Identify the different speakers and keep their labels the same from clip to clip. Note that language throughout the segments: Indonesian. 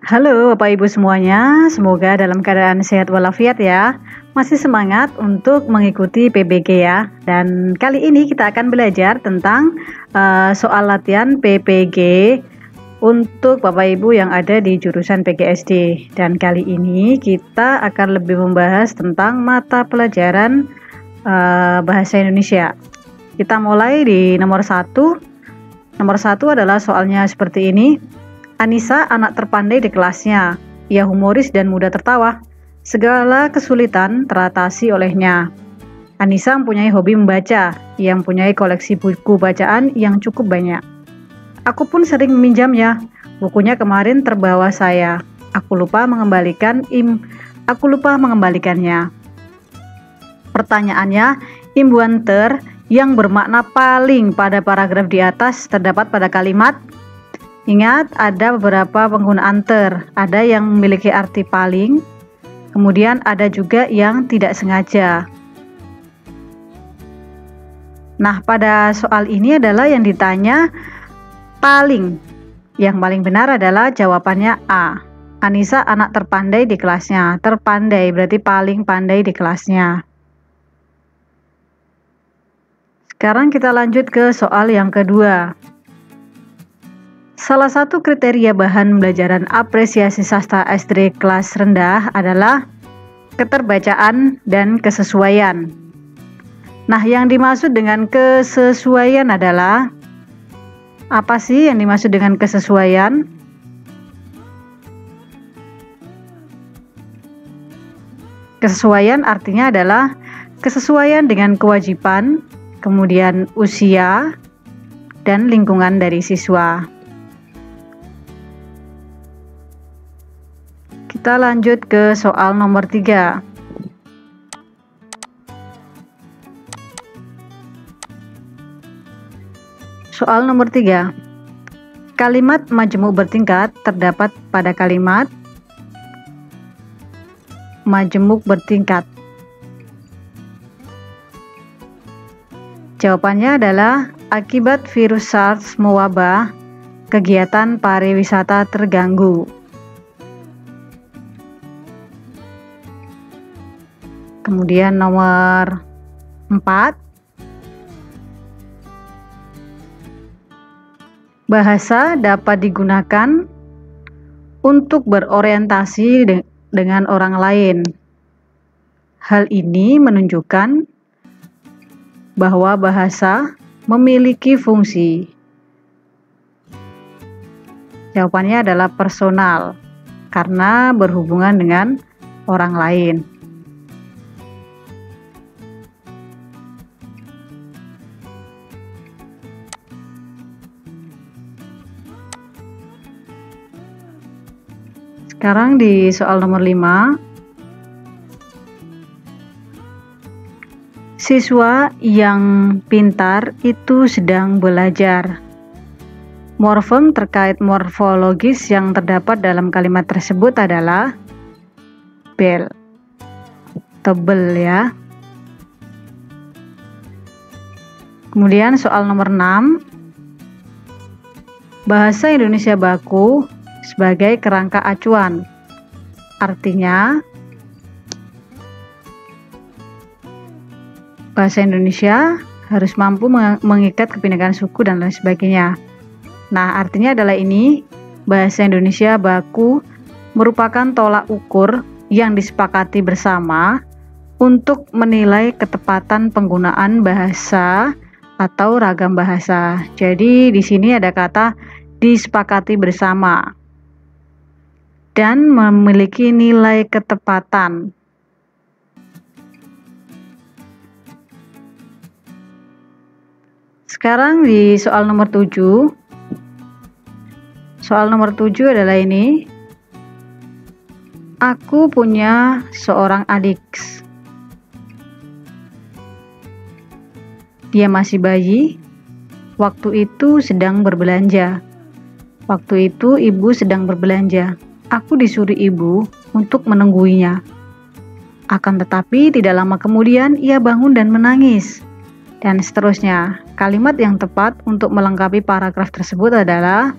Speaker 1: Halo Bapak Ibu semuanya, semoga dalam keadaan sehat walafiat ya. Masih semangat untuk mengikuti PBG ya. Dan kali ini kita akan belajar tentang soal latihan PPG untuk Bapak Ibu yang ada di jurusan PGSD. Dan kali ini kita akan lebih membahas tentang mata pelajaran bahasa Indonesia. Kita mulai di nomor 1. Nomor 1 adalah soalnya seperti ini. Anissa anak terpandai di kelasnya. Ia humoris dan mudah tertawa. Segala kesulitan teratasi olehnya. Anissa mempunyai hobi membaca. Ia mempunyai koleksi buku bacaan yang cukup banyak. Aku pun sering meminjamnya. Bukunya kemarin terbawa saya. Aku lupa mengembalikannya. Pertanyaannya, imbuhan ter yang bermakna paling pada paragraf di atas terdapat pada kalimat. Ingat, ada beberapa penggunaan ter. Ada yang memiliki arti paling, kemudian ada juga yang tidak sengaja. Nah, pada soal ini adalah yang ditanya paling. Yang paling benar adalah jawabannya A. Anissa anak terpandai di kelasnya. Terpandai berarti paling pandai di kelasnya. Sekarang kita lanjut ke soal yang kedua. Salah satu kriteria bahan pembelajaran apresiasi sastra SD kelas rendah adalah keterbacaan dan kesesuaian. Nah, yang dimaksud dengan kesesuaian adalah apa sih yang dimaksud dengan kesesuaian? Kesesuaian artinya adalah kesesuaian dengan kewajiban, kemudian usia, dan lingkungan dari siswa. Kita lanjut ke soal nomor 3. Soal nomor 3. Kalimat majemuk bertingkat terdapat pada kalimat majemuk bertingkat. Jawabannya adalah akibat virus SARS mewabah, kegiatan pariwisata terganggu. Kemudian nomor 4. Bahasa dapat digunakan untuk berorientasi dengan orang lain. Hal ini menunjukkan bahwa bahasa memiliki fungsi. Jawabannya adalah personal, karena berhubungan dengan orang lain. Sekarang di soal nomor 5. Siswa yang pintar itu sedang belajar. Morfem terkait morfologis yang terdapat dalam kalimat tersebut adalah bel, tebel ya. Kemudian soal nomor 6. Bahasa Indonesia baku sebagai kerangka acuan. Artinya, bahasa Indonesia harus mampu mengikat kebinaikan suku dan lain sebagainya. Nah, artinya adalah ini, bahasa Indonesia baku merupakan tolak ukur yang disepakati bersama untuk menilai ketepatan penggunaan bahasa atau ragam bahasa. Jadi di sini ada kata disepakati bersama dan memiliki nilai ketepatan. Sekarang di soal nomor 7. Soal nomor 7 adalah ini. Aku punya seorang adik. Dia masih bayi. Waktu itu sedang berbelanja. Waktu itu ibu sedang berbelanja. Aku disuruh ibu untuk menungguinya. Akan tetapi tidak lama kemudian ia bangun dan menangis. Dan seterusnya. Kalimat yang tepat untuk melengkapi paragraf tersebut adalah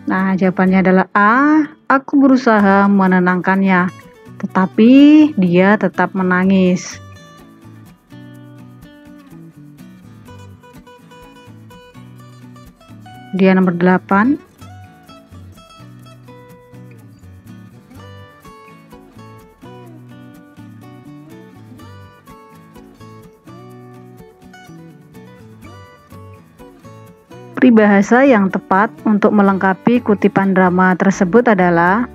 Speaker 1: Nah, jawabannya adalah A. Aku berusaha menenangkannya, tetapi dia tetap menangis. Dia nomor 8. Peribahasa yang tepat untuk melengkapi kutipan drama tersebut adalah,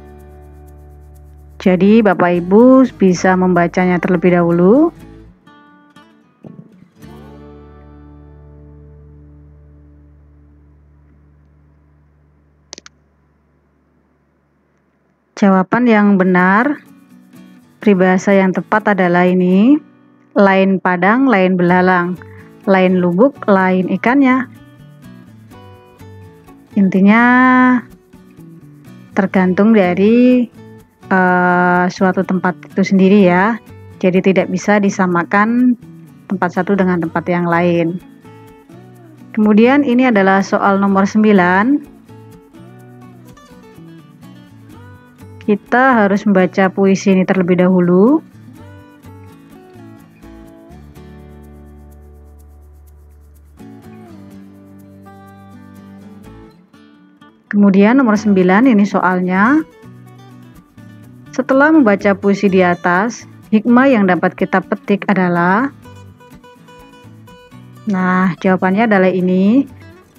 Speaker 1: jadi Bapak Ibu bisa membacanya terlebih dahulu. Jawaban yang benar, peribahasa yang tepat adalah ini, lain padang, lain belalang, lain lubuk, lain ikannya. Intinya tergantung dari suatu tempat itu sendiri ya. Jadi tidak bisa disamakan tempat satu dengan tempat yang lain. Kemudian ini adalah soal nomor 9. Kita harus membaca puisi ini terlebih dahulu. Kemudian nomor 9 ini soalnya. Setelah membaca puisi di atas, hikmah yang dapat kita petik adalah, nah jawabannya adalah ini,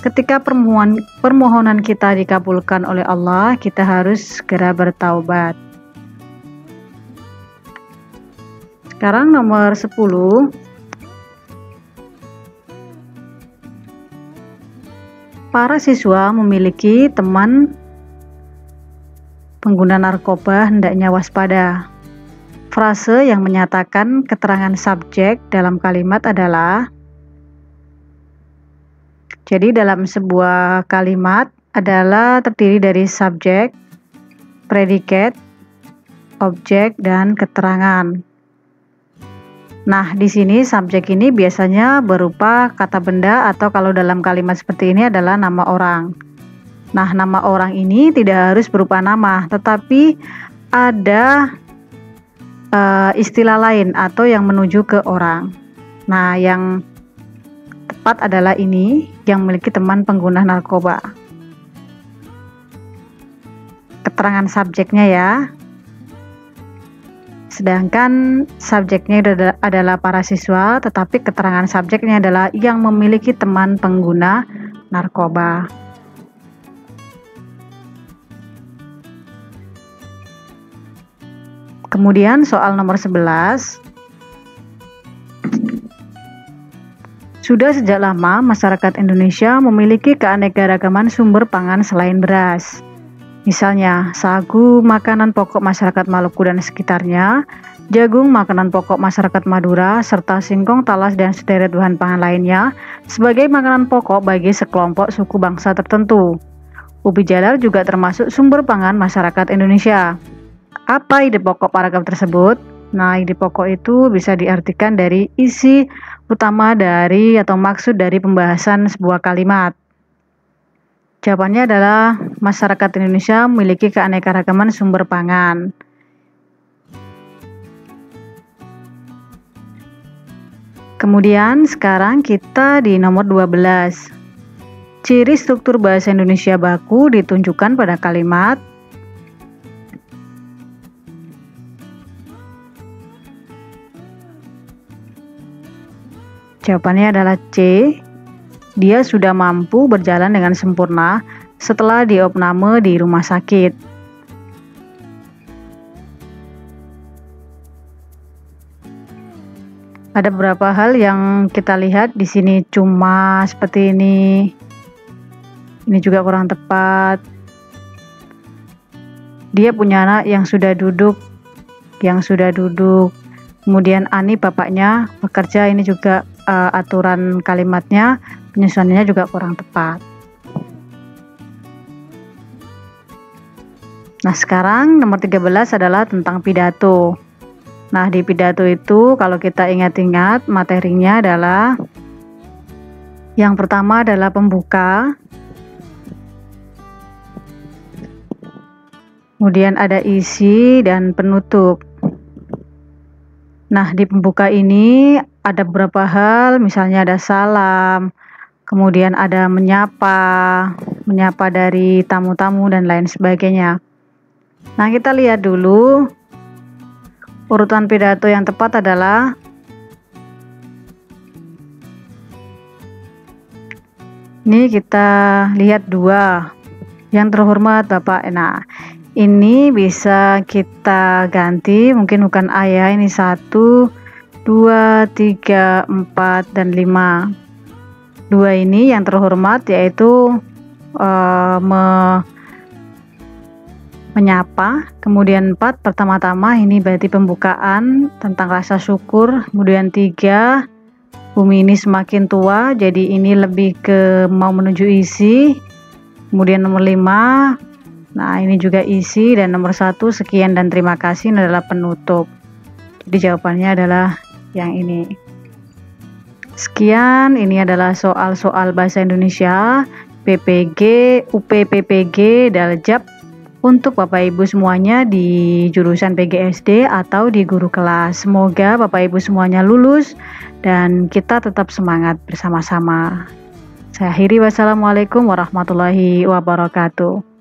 Speaker 1: ketika permohonan kita dikabulkan oleh Allah, kita harus segera bertaubat. Sekarang nomor 10. Para siswa memiliki teman pengguna narkoba hendaknya waspada. Frase yang menyatakan keterangan subjek dalam kalimat adalah, jadi dalam sebuah kalimat adalah terdiri dari subjek, predikat, objek, dan keterangan. Nah, di sini subjek ini biasanya berupa kata benda atau kalau dalam kalimat seperti ini adalah nama orang. Nah, nama orang ini tidak harus berupa nama, tetapi ada istilah lain atau yang menuju ke orang. Nah, yang tepat adalah ini, yang memiliki teman pengguna narkoba. Keterangan subjeknya ya. Sedangkan subjeknya adalah para siswa, tetapi keterangan subjeknya adalah yang memiliki teman pengguna narkoba. Kemudian soal nomor 11. Sudah sejak lama masyarakat Indonesia memiliki keanekaragaman sumber pangan selain beras. Misalnya, sagu, makanan pokok masyarakat Maluku dan sekitarnya, jagung, makanan pokok masyarakat Madura, serta singkong, talas, dan sederet bahan pangan lainnya sebagai makanan pokok bagi sekelompok suku bangsa tertentu. Ubi jalar juga termasuk sumber pangan masyarakat Indonesia. Apa ide pokok paragraf tersebut? Nah, ide pokok itu bisa diartikan dari isi utama dari atau maksud dari pembahasan sebuah kalimat. Jawabannya adalah masyarakat Indonesia memiliki keanekaragaman sumber pangan. Kemudian sekarang kita di nomor 12. Ciri struktur bahasa Indonesia baku ditunjukkan pada kalimat. Jawabannya adalah C. Dia sudah mampu berjalan dengan sempurna setelah diopname di rumah sakit. Ada beberapa hal yang kita lihat di sini cuma seperti ini. Ini juga kurang tepat. Dia punya anak yang sudah duduk. Kemudian Ani bapaknya bekerja, ini juga aturan kalimatnya, penyusunannya juga kurang tepat. Nah, sekarang nomor 13 adalah tentang pidato. Nah, di pidato itu kalau kita ingat-ingat materinya adalah, yang pertama adalah pembuka, kemudian ada isi dan penutup. Nah, di pembuka ini ada beberapa hal, misalnya ada salam, kemudian ada menyapa dari tamu-tamu dan lain sebagainya. Nah, kita lihat dulu urutan pidato yang tepat adalah ini, kita lihat 2. Yang terhormat Bapak. Nah, ini bisa kita ganti, mungkin bukan A ya, ini 1, 2, 3, 4, dan 5. 2 ini yang terhormat, yaitu menyapa. Kemudian 4, pertama-tama ini berarti pembukaan tentang rasa syukur. Kemudian 3, bumi ini semakin tua, jadi ini lebih ke mau menuju isi. Kemudian nomor 5, nah ini juga isi. Dan nomor 1, sekian dan terima kasih, ini adalah penutup. Jadi jawabannya adalah yang ini. Sekian, ini adalah soal-soal bahasa Indonesia PPG, UPPPG, Daljab untuk Bapak Ibu semuanya di jurusan PGSD atau di guru kelas. Semoga Bapak Ibu semuanya lulus dan kita tetap semangat bersama-sama. Saya akhiri, wassalamualaikum warahmatullahi wabarakatuh.